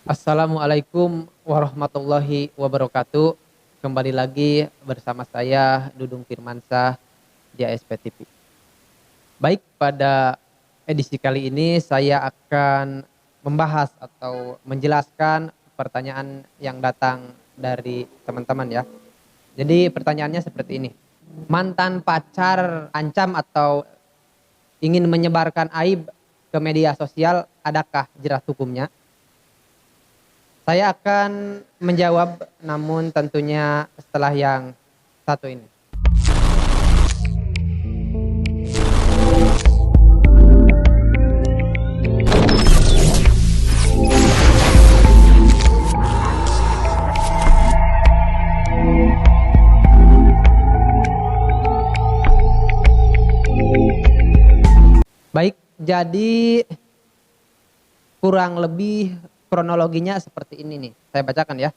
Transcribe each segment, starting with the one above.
Assalamualaikum warahmatullahi wabarakatuh. Kembali lagi bersama saya Dudung Firmansyah di ASP TV. Baik, pada edisi kali ini saya akan membahas atau menjelaskan pertanyaan yang datang dari teman-teman ya. Jadi pertanyaannya seperti ini. Mantan pacar ancam atau ingin menyebarkan aib ke media sosial, adakah jerat hukumnya? Saya akan menjawab, namun tentunya setelah yang satu ini. Baik, jadi kurang lebih kronologinya seperti ini nih. Saya bacakan ya.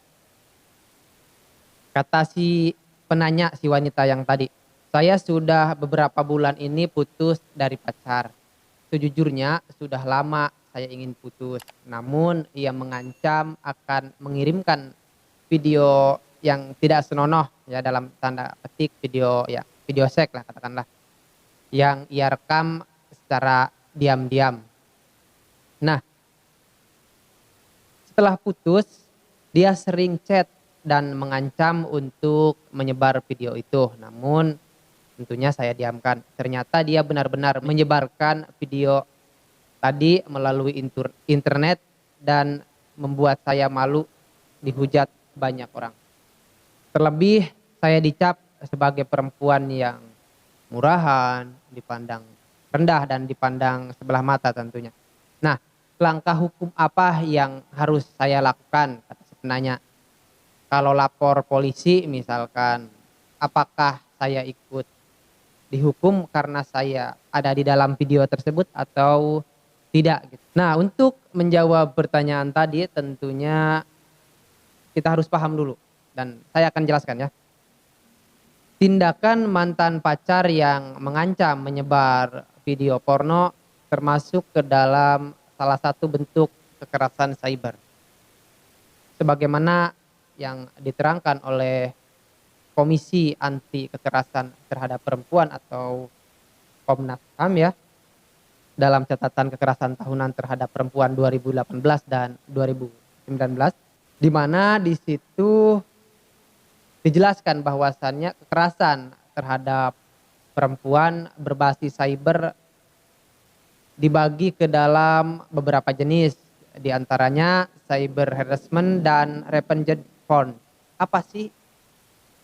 Kata si penanya, si wanita yang tadi. Saya sudah beberapa bulan ini putus dari pacar. Sejujurnya sudah lama saya ingin putus. Namun ia mengancam akan mengirimkan video yang tidak senonoh ya, dalam tanda petik video ya, video seks lah katakanlah, yang ia rekam secara diam-diam. Nah, setelah putus, dia sering chat dan mengancam untuk menyebar video itu. Namun tentunya saya diamkan. Ternyata dia benar-benar menyebarkan video tadi melalui internet dan membuat saya malu dihujat banyak orang. Terlebih saya dicap sebagai perempuan yang murahan, dipandang rendah dan dipandang sebelah mata tentunya. Nah, langkah hukum apa yang harus saya lakukan, kata si penanya. Kalau lapor polisi misalkan, apakah saya ikut dihukum karena saya ada di dalam video tersebut atau tidak gitu. Nah, untuk menjawab pertanyaan tadi tentunya kita harus paham dulu dan saya akan jelaskan ya. Tindakan mantan pacar yang mengancam menyebar video porno termasuk ke dalam salah satu bentuk kekerasan cyber. Sebagaimana yang diterangkan oleh Komisi Anti Kekerasan Terhadap Perempuan atau Komnas HAM ya, dalam catatan kekerasan tahunan terhadap perempuan 2018 dan 2019, di mana di situ dijelaskan bahwasannya kekerasan terhadap perempuan berbasis cyber dibagi ke dalam beberapa jenis, di antaranya cyber harassment dan revenge porn. Apa sih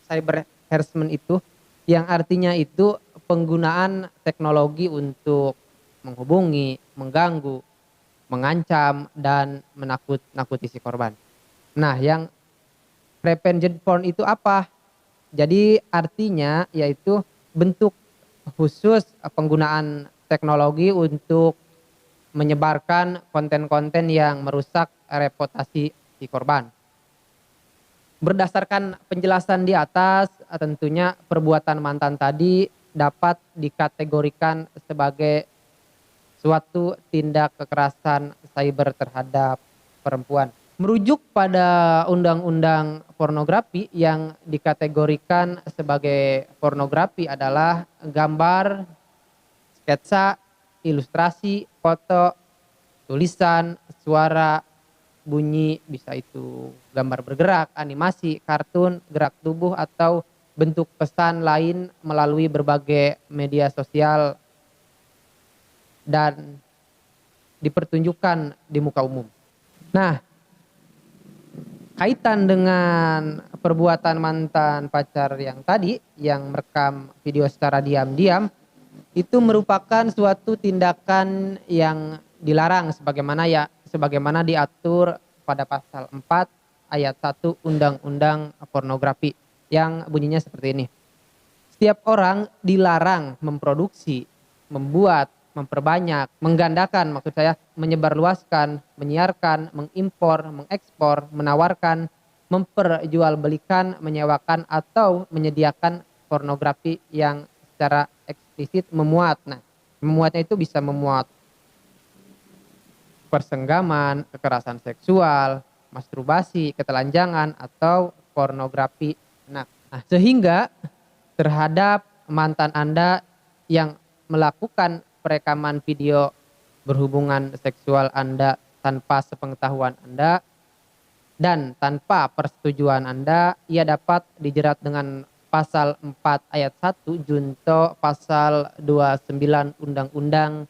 cyber harassment itu? Yang artinya itu penggunaan teknologi untuk menghubungi, mengganggu, mengancam, dan menakut-nakuti si korban. Nah, yang revenge porn itu apa? Jadi artinya yaitu bentuk khusus penggunaan teknologi untuk menyebarkan konten-konten yang merusak reputasi si korban. Berdasarkan penjelasan di atas, tentunya perbuatan mantan tadi dapat dikategorikan sebagai suatu tindak kekerasan cyber terhadap perempuan. Merujuk pada undang-undang pornografi, yang dikategorikan sebagai pornografi adalah gambar, sketsa, ilustrasi, foto, tulisan, suara, bunyi, bisa itu gambar bergerak, animasi, kartun, gerak tubuh, atau bentuk pesan lain melalui berbagai media sosial dan dipertunjukkan di muka umum. Nah, kaitan dengan perbuatan mantan pacar yang tadi, yang merekam video secara diam-diam, itu merupakan suatu tindakan yang dilarang sebagaimana diatur pada pasal 4 ayat 1 Undang-Undang Pornografi, yang bunyinya seperti ini. Setiap orang dilarang memproduksi, membuat, memperbanyak, menggandakan, maksud saya menyebarluaskan, menyiarkan, mengimpor, mengekspor, menawarkan, memperjualbelikan, menyewakan, atau menyediakan pornografi yang secara eksplisit memuat. Nah, memuatnya itu bisa memuat persenggaman, kekerasan seksual, masturbasi, ketelanjangan, atau pornografi anak. Nah, sehingga terhadap mantan Anda yang melakukan perekaman video berhubungan seksual Anda tanpa sepengetahuan Anda dan tanpa persetujuan Anda, ia dapat dijerat dengan pasal 4 ayat 1 junto pasal 29 Undang-Undang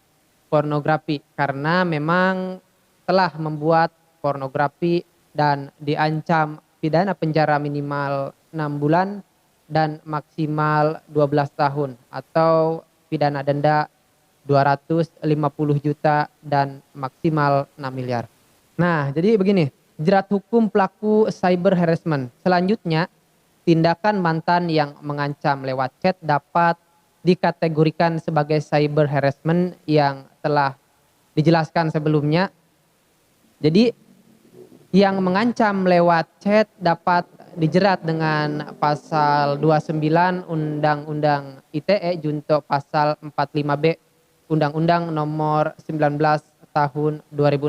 Pornografi karena memang telah membuat pornografi dan diancam pidana penjara minimal 6 bulan dan maksimal 12 tahun atau pidana denda 250 juta dan maksimal 6 miliar. Nah, jadi begini, jerat hukum pelaku cyber harassment. Selanjutnya, tindakan mantan yang mengancam lewat chat dapat dikategorikan sebagai cyber harassment yang telah dijelaskan sebelumnya. Jadi, yang mengancam lewat chat dapat dijerat dengan pasal 29 Undang-Undang ITE junto pasal 45B Undang-Undang nomor 19 tahun 2016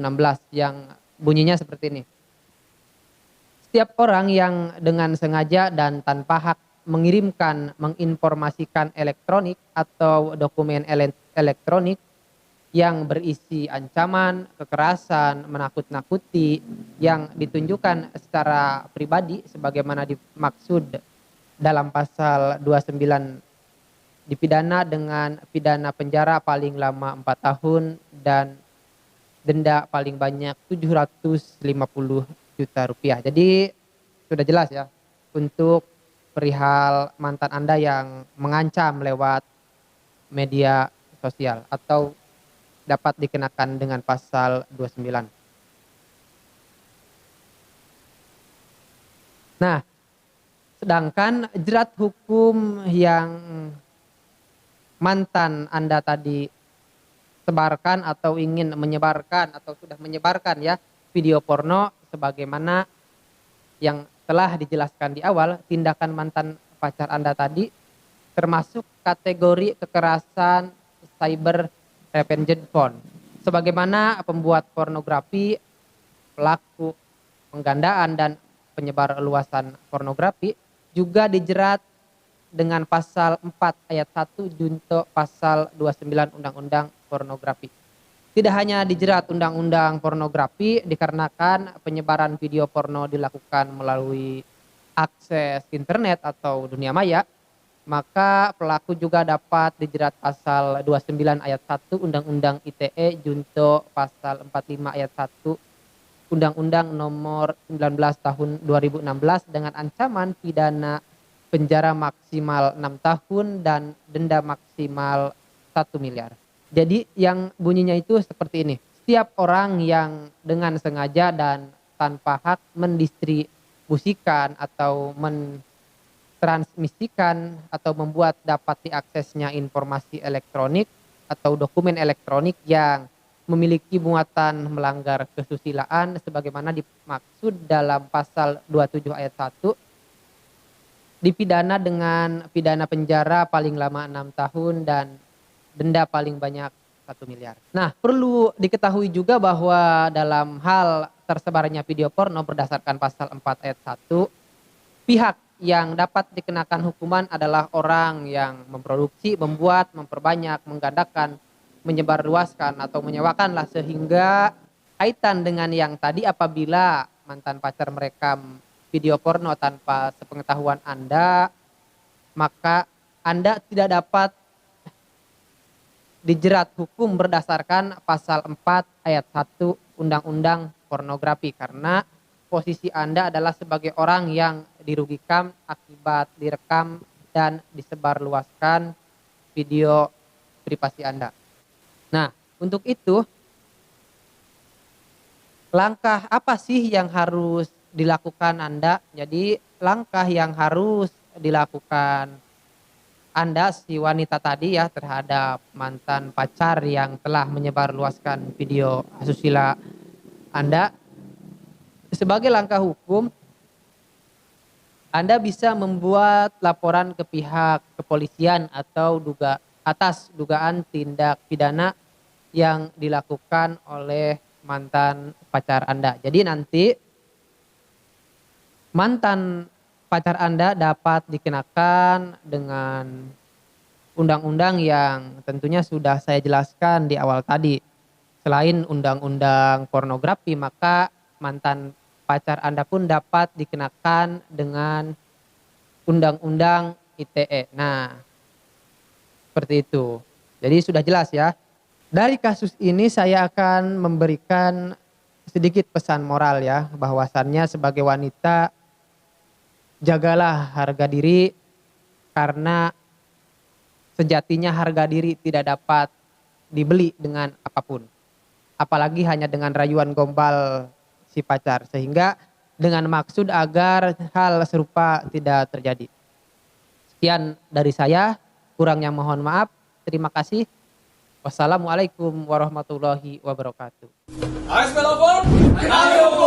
yang bunyinya seperti ini. Setiap orang yang dengan sengaja dan tanpa hak mengirimkan, menginformasikan elektronik atau dokumen elektronik yang berisi ancaman, kekerasan, menakut-nakuti yang ditunjukkan secara pribadi sebagaimana dimaksud dalam pasal 29 dipidana dengan pidana penjara paling lama 4 tahun dan denda paling banyak 750 juta rupiah. Jadi sudah jelas ya untuk perihal mantan Anda yang mengancam lewat media sosial atau dapat dikenakan dengan pasal 29. Nah, sedangkan jerat hukum yang mantan Anda tadi sebarkan atau ingin menyebarkan atau sudah menyebarkan ya video porno sebagaimana yang telah dijelaskan di awal, tindakan mantan pacar Anda tadi termasuk kategori kekerasan cyber revenge porn. Sebagaimana pembuat pornografi, pelaku penggandaan dan penyebar luasan pornografi juga dijerat dengan pasal 4 ayat 1 junto pasal 29 Undang-Undang Pornografi. Tidak hanya dijerat Undang-Undang Pornografi dikarenakan penyebaran video porno dilakukan melalui akses internet atau dunia maya, maka pelaku juga dapat dijerat pasal 29 ayat 1 Undang-Undang ITE junto pasal 45 ayat 1 Undang-Undang nomor 19 tahun 2016 dengan ancaman pidana penjara maksimal 6 tahun dan denda maksimal 1 miliar. Jadi yang bunyinya itu seperti ini. Setiap orang yang dengan sengaja dan tanpa hak mendistribusikan atau mentransmisikan atau membuat dapat diaksesnya informasi elektronik atau dokumen elektronik yang memiliki muatan melanggar kesusilaan sebagaimana dimaksud dalam pasal 27 ayat 1 dipidana dengan pidana penjara paling lama 6 tahun dan denda paling banyak 1 miliar. Nah, perlu diketahui juga bahwa dalam hal tersebarnya video porno berdasarkan pasal 4 ayat 1, pihak yang dapat dikenakan hukuman adalah orang yang memproduksi, membuat, memperbanyak, menggandakan, menyebarluaskan atau menyewakanlah sehingga kaitan dengan yang tadi apabila mantan pacar merekam video porno tanpa sepengetahuan Anda, maka Anda tidak dapat dijerat hukum berdasarkan pasal 4 ayat 1 Undang-Undang Pornografi karena posisi Anda adalah sebagai orang yang dirugikan akibat direkam dan disebarluaskan video privasi Anda. Nah, untuk itu langkah apa sih yang harus dilakukan Anda? Jadi langkah yang harus dilakukan Anda si wanita tadi ya terhadap mantan pacar yang telah menyebarluaskan video asusila Anda, sebagai langkah hukum Anda bisa membuat laporan ke pihak kepolisian atau atas dugaan tindak pidana yang dilakukan oleh mantan pacar Anda. Jadi nanti mantan pacar Anda dapat dikenakan dengan undang-undang yang tentunya sudah saya jelaskan di awal tadi. Selain undang-undang pornografi, maka mantan pacar Anda pun dapat dikenakan dengan undang-undang ITE. Nah, seperti itu. Jadi sudah jelas ya. Dari kasus ini saya akan memberikan sedikit pesan moral ya, bahwasannya sebagai wanita jagalah harga diri, karena sejatinya harga diri tidak dapat dibeli dengan apapun. Apalagi hanya dengan rayuan gombal si pacar, sehingga dengan maksud agar hal serupa tidak terjadi. Sekian dari saya, kurangnya mohon maaf. Terima kasih. Wassalamualaikum warahmatullahi wabarakatuh. AS Melopon, ayo